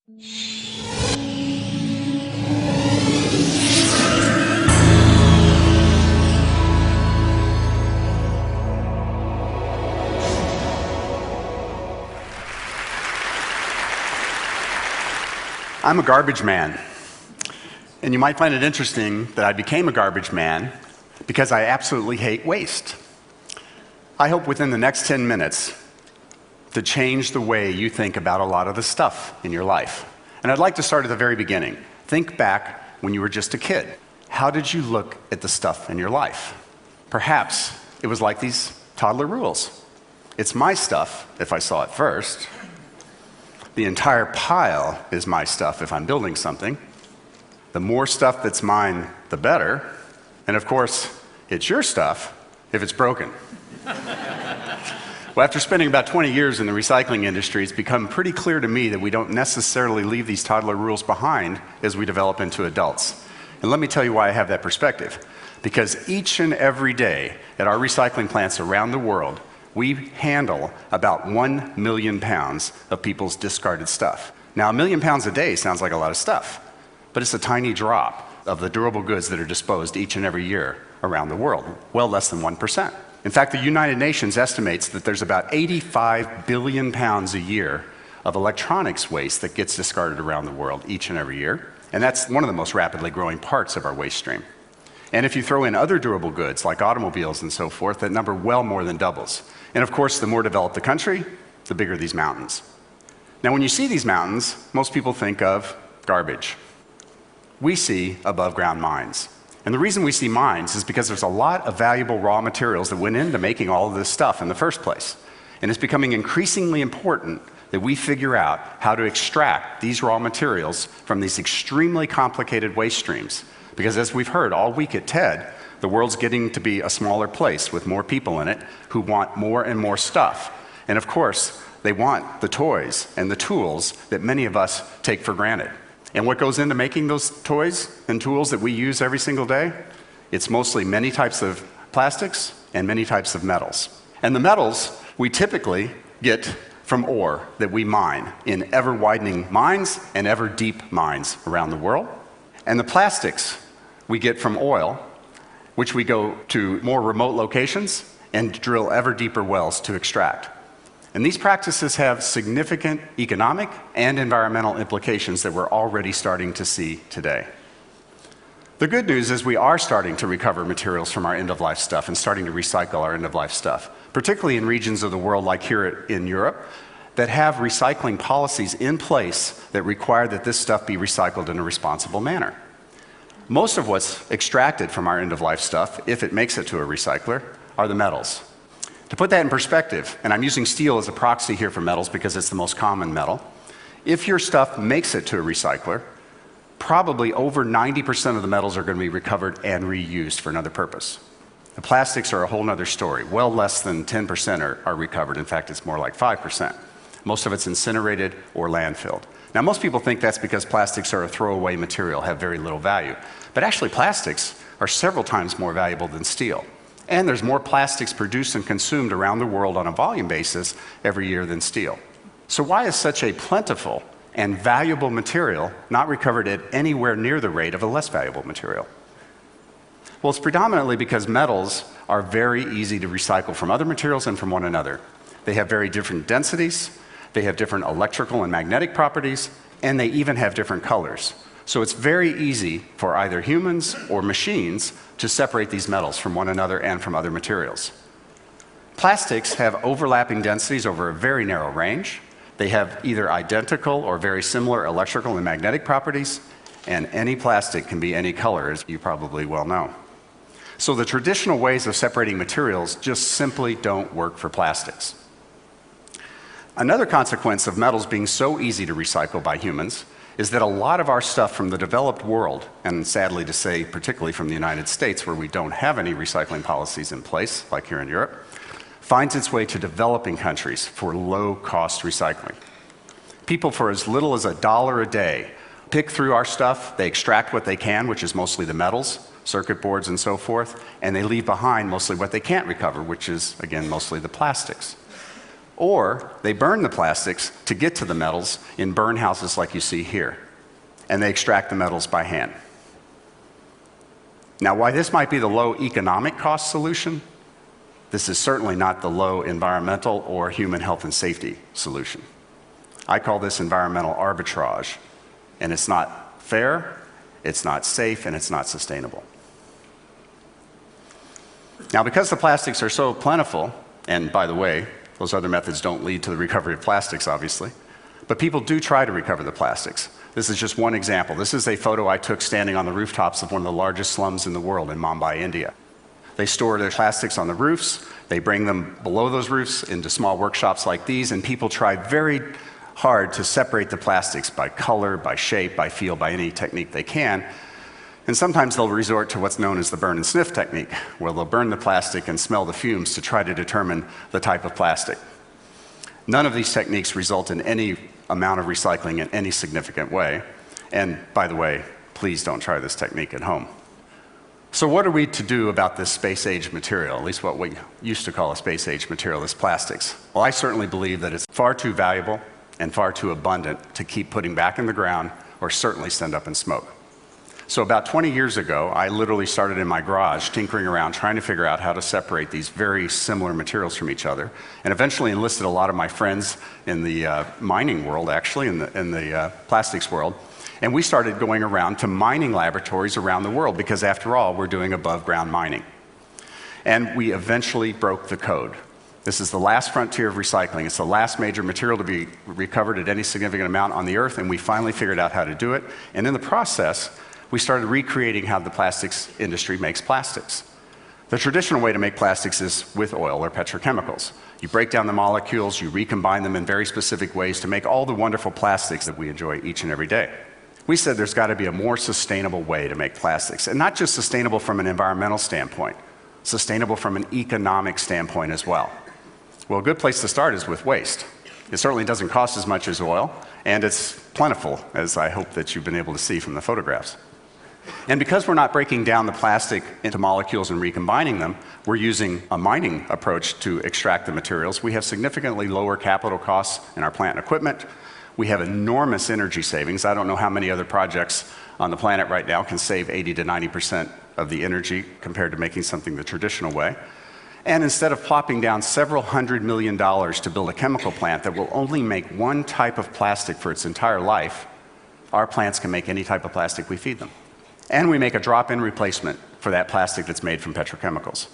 I'm a garbage man. And you might find it interesting that I became a garbage man because I absolutely hate waste. I hope within the next 10 minutes to change the way you think about a lot of the stuff in your life. And I'd like to start at the very beginning. Think back when you were just a kid. How did you look at the stuff in your life? Perhaps it was like these toddler rules. It's my stuff if I saw it first. The entire pile is my stuff if I'm building something. The more stuff that's mine, the better. And of course, it's your stuff if it's broken. Well, after spending about 20 years in the recycling industry, it's become pretty clear to me that we don't necessarily leave these toddler rules behind as we develop into adults. And let me tell you why I have that perspective. Because each and every day at our recycling plants around the world, we handle about 1 million pounds of people's discarded stuff. Now, 1 million pounds a day sounds like a lot of stuff, but it's a tiny drop of the durable goods that are disposed each and every year around the world, well less than 1%. In fact, the United Nations estimates that there's about 85 billion pounds a year of electronics waste that gets discarded around the world each and every year, and that's one of the most rapidly growing parts of our waste stream. And if you throw in other durable goods like automobiles and so forth, that number well more than doubles. And of course, the more developed the country, the bigger these mountains. Now, when you see these mountains, most people think of garbage. We see above ground mines. And the reason we see mines is because there's a lot of valuable raw materials that went into making all of this stuff in the first place. And it's becoming increasingly important that we figure out how to extract these raw materials from these extremely complicated waste streams. Because as we've heard all week at TED, the world's getting to be a smaller place with more people in it who want more and more stuff. And of course, they want the toys and the tools that many of us take for granted. And what goes into making those toys and tools that we use every single day? It's mostly many types of plastics and many types of metals. And the metals we typically get from ore that we mine in ever-widening mines and ever-deep mines around the world. And the plastics we get from oil, which we go to more remote locations and drill ever deeper wells to extract. And these practices have significant economic and environmental implications that we're already starting to see today. The good news is we are starting to recover materials from our end-of-life stuff and starting to recycle our end-of-life stuff, particularly in regions of the world like here in Europe that have recycling policies in place that require that this stuff be recycled in a responsible manner. Most of what's extracted from our end-of-life stuff, if it makes it to a recycler, are the metals. To put that in perspective, and I'm using steel as a proxy here for metals because it's the most common metal, if your stuff makes it to a recycler, probably over 90% of the metals are going to be recovered and reused for another purpose. The plastics are a whole other story. Well less than 10% are recovered. In fact, it's more like 5%. Most of it's incinerated or landfilled. Now, most people think that's because plastics are a throwaway material, have very little value. But actually, plastics are several times more valuable than steel. And there's more plastics produced and consumed around the world on a volume basis every year than steel. So why is such a plentiful and valuable material not recovered at anywhere near the rate of a less valuable material? Well, it's predominantly because metals are very easy to recycle from other materials and from one another. They have very different densities, they have different electrical and magnetic properties, and they even have different colors. So it's very easy for either humans or machines to separate these metals from one another and from other materials. Plastics have overlapping densities over a very narrow range. They have either identical or very similar electrical and magnetic properties, and any plastic can be any color, as you probably well know. So the traditional ways of separating materials just simply don't work for plastics. Another consequence of metals being so easy to recycle by humans is that a lot of our stuff from the developed world, and sadly to say, particularly from the United States, where we don't have any recycling policies in place, like here in Europe, finds its way to developing countries for low-cost recycling. People for as little as $1 a day pick through our stuff, they extract what they can, which is mostly the metals, circuit boards and so forth, and they leave behind mostly what they can't recover, which is, again, mostly the plastics. or they burn the plastics to get to the metals in burn houses like you see here, and they extract the metals by hand. Now, while this might be the low economic cost solution, this is certainly not the low environmental or human health and safety solution. I call this environmental arbitrage, and it's not fair, it's not safe, and it's not sustainable. Now, because the plastics are so plentiful, and by the way, those other methods don't lead to the recovery of plastics, obviously, but people do try to recover the plastics. This is just one example. This is a photo I took standing on the rooftops of one of the largest slums in the world in Mumbai, India. They store their plastics on the roofs, they bring them below those roofs into small workshops like these, and people try very hard to separate the plastics by color, by shape, by feel, by any technique they can. And sometimes they'll resort to what's known as the burn and sniff technique, where they'll burn the plastic and smell the fumes to try to determine the type of plastic. None of these techniques result in any amount of recycling in any significant way. And by the way, please don't try this technique at home. So what are we to do about this space-age material, at least what we used to call a space-age material, this plastics? Well, I certainly believe that it's far too valuable and far too abundant to keep putting back in the ground or certainly send up in smoke. So about 20 years ago, I literally started in my garage tinkering around trying to figure out how to separate these very similar materials from each other, and eventually enlisted a lot of my friends in the mining world, actually, in the plastics world. And we started going around to mining laboratories around the world because, after all, we're doing above-ground mining. And we eventually broke the code. This is the last frontier of recycling. It's the last major material to be recovered at any significant amount on the Earth, and we finally figured out how to do it. And in the process, we started recreating how the plastics industry makes plastics. The traditional way to make plastics is with oil or petrochemicals. You break down the molecules, you recombine them in very specific ways to make all the wonderful plastics that we enjoy each and every day. We said there's got to be a more sustainable way to make plastics, and not just sustainable from an environmental standpoint, sustainable from an economic standpoint as well. Well, a good place to start is with waste. It certainly doesn't cost as much as oil, and it's plentiful, as I hope that you've been able to see from the photographs. And because we're not breaking down the plastic into molecules and recombining them, we're using a mining approach to extract the materials. We have significantly lower capital costs in our plant and equipment. We have enormous energy savings. I don't know how many other projects on the planet right now can save 80 to 90% of the energy compared to making something the traditional way. And instead of plopping down several $100 million to build a chemical plant that will only make one type of plastic for its entire life, our plants can make any type of plastic we feed them. And we make a drop-in replacement for that plastic that's made from petrochemicals.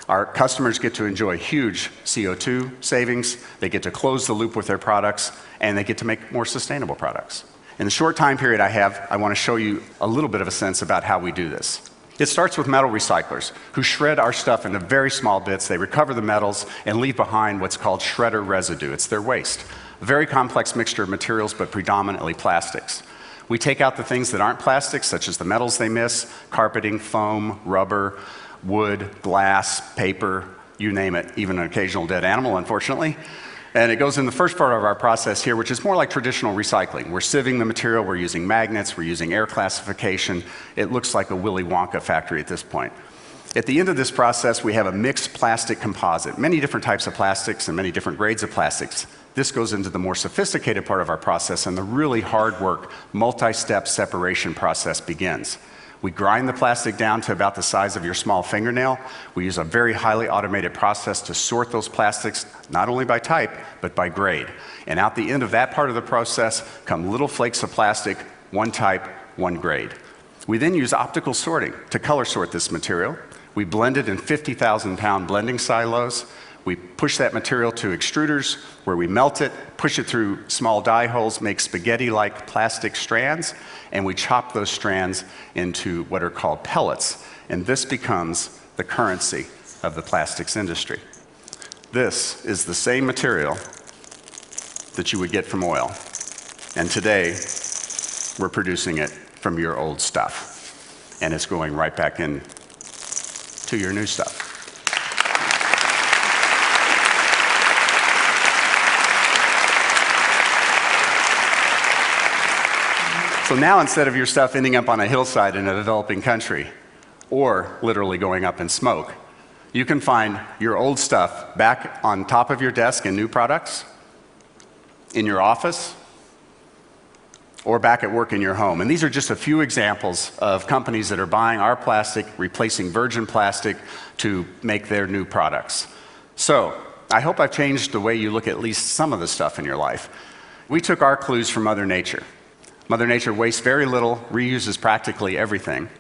Our customers get to enjoy huge CO2 savings, they get to close the loop with their products, and they get to make more sustainable products. In the short time period I have, I want to show you a little bit of a sense about how we do this. It starts with metal recyclers, who shred our stuff into very small bits. They recover the metals and leave behind what's called shredder residue. It's their waste. A very complex mixture of materials, but predominantly plastics. We take out the things that aren't plastics, such as the metals they miss, carpeting, foam, rubber, wood, glass, paper, you name it, even an occasional dead animal, unfortunately. And it goes in the first part of our process here, which is more like traditional recycling. We're sieving the material, we're using magnets, we're using air classification. It looks like a Willy Wonka factory at this point. At the end of this process, we have a mixed plastic composite, many different types of plastics and many different grades of plastics. This goes into the more sophisticated part of our process, and the really hard work, multi-step separation process begins. We grind the plastic down to about the size of your small fingernail. We use a very highly automated process to sort those plastics, not only by type, but by grade. And out the end of that part of the process come little flakes of plastic, one type, one grade. We then use optical sorting to color sort this material. We blend it in 50,000-pound blending silos. We push that material to extruders where we melt it, push it through small die holes, make spaghetti-like plastic strands, and we chop those strands into what are called pellets. And this becomes the currency of the plastics industry. This is the same material that you would get from oil. And today, we're producing it from your old stuff. And it's going right back in to your new stuff. So now, instead of your stuff ending up on a hillside in a developing country, or literally going up in smoke, You can find your old stuff back on top of your desk in new products, in your office, or back at work in your home. And these are just a few examples of companies that are buying our plastic, replacing virgin plastic to make their new products. So, I hope I've changed the way you look at least some of the stuff in your life. We took our clues from Mother Nature. Mother Nature wastes very little, reuses practically everything.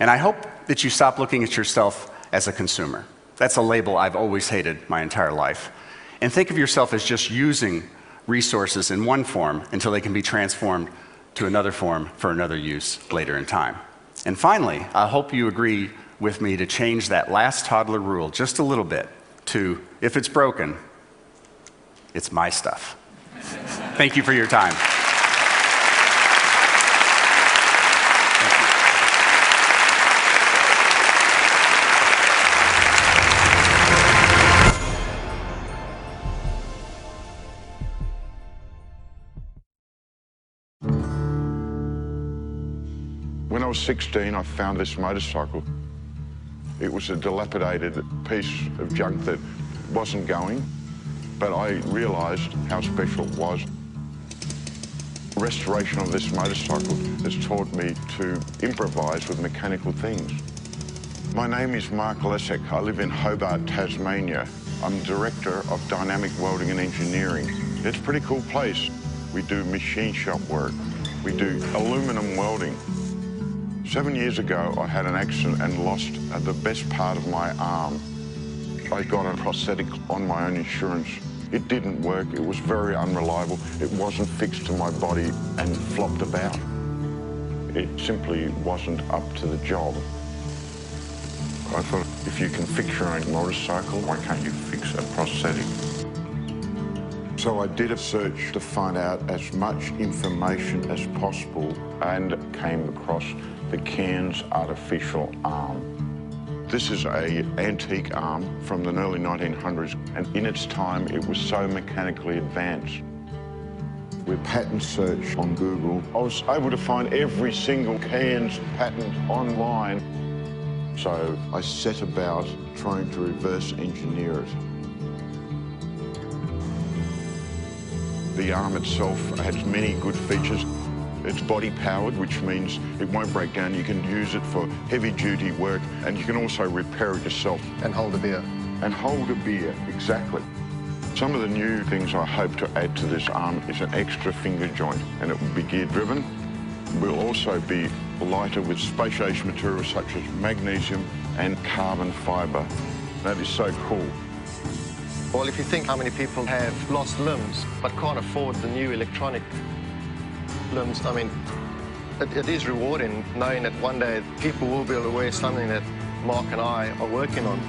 And I hope that you stop looking at yourself as a consumer. That's a label I've always hated my entire life. And think of yourself as just using resources in one form until they can be transformed to another form for another use later in time. And finally, I hope you agree with me to change that last toddler rule just a little bit to, if it's broken, it's my stuff. Thank you for your time. When I was 16, I found this motorcycle. It was a dilapidated piece of junk that wasn't going, but I realised how special it was. Restoration of this motorcycle has taught me to improvise with mechanical things. My name is Mark Lesek. I live in Hobart, Tasmania. I'm Director of Dynamic Welding and Engineering. It's a pretty cool place. We do machine shop work. We do aluminium welding. 7 years ago, I had an accident and lost the best part of my arm. I got a prosthetic on my own insurance. It didn't work. It was very unreliable. It wasn't fixed to my body and flopped about. It simply wasn't up to the job. I thought, if you can fix your own motorcycle, why can't you fix a prosthetic? So I did a search to find out as much information as possible and came across the Cairns artificial arm. This is an antique arm from the early 1900s, and in its time it was so mechanically advanced. With patent search on Google, I was able to find every single Cairns patent online. So I set about trying to reverse engineer it. The arm itself has many good features. It's body powered, which means it won't break down. You can use it for heavy duty work, and you can also repair it yourself. And hold a beer. And hold a beer, exactly. Some of the new things I hope to add to this arm is an extra finger joint, and it will be gear driven. Will also be lighter with space-age materials such as magnesium and carbon fibre. That is so cool. Well, if you think how many people have lost limbs but can't afford the new electronic limbs, I mean, it is rewarding knowing that one day people will be able to wear something that Mark and I are working on.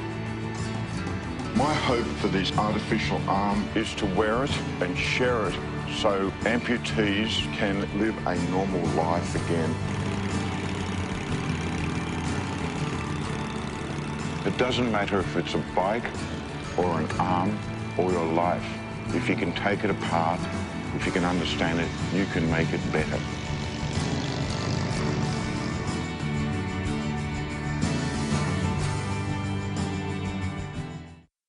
My hope for this artificial arm is to wear it and share it so amputees can live a normal life again. It doesn't matter if it's a bike or an arm or your life. If you can take it apart, if you can understand it, you can make it better.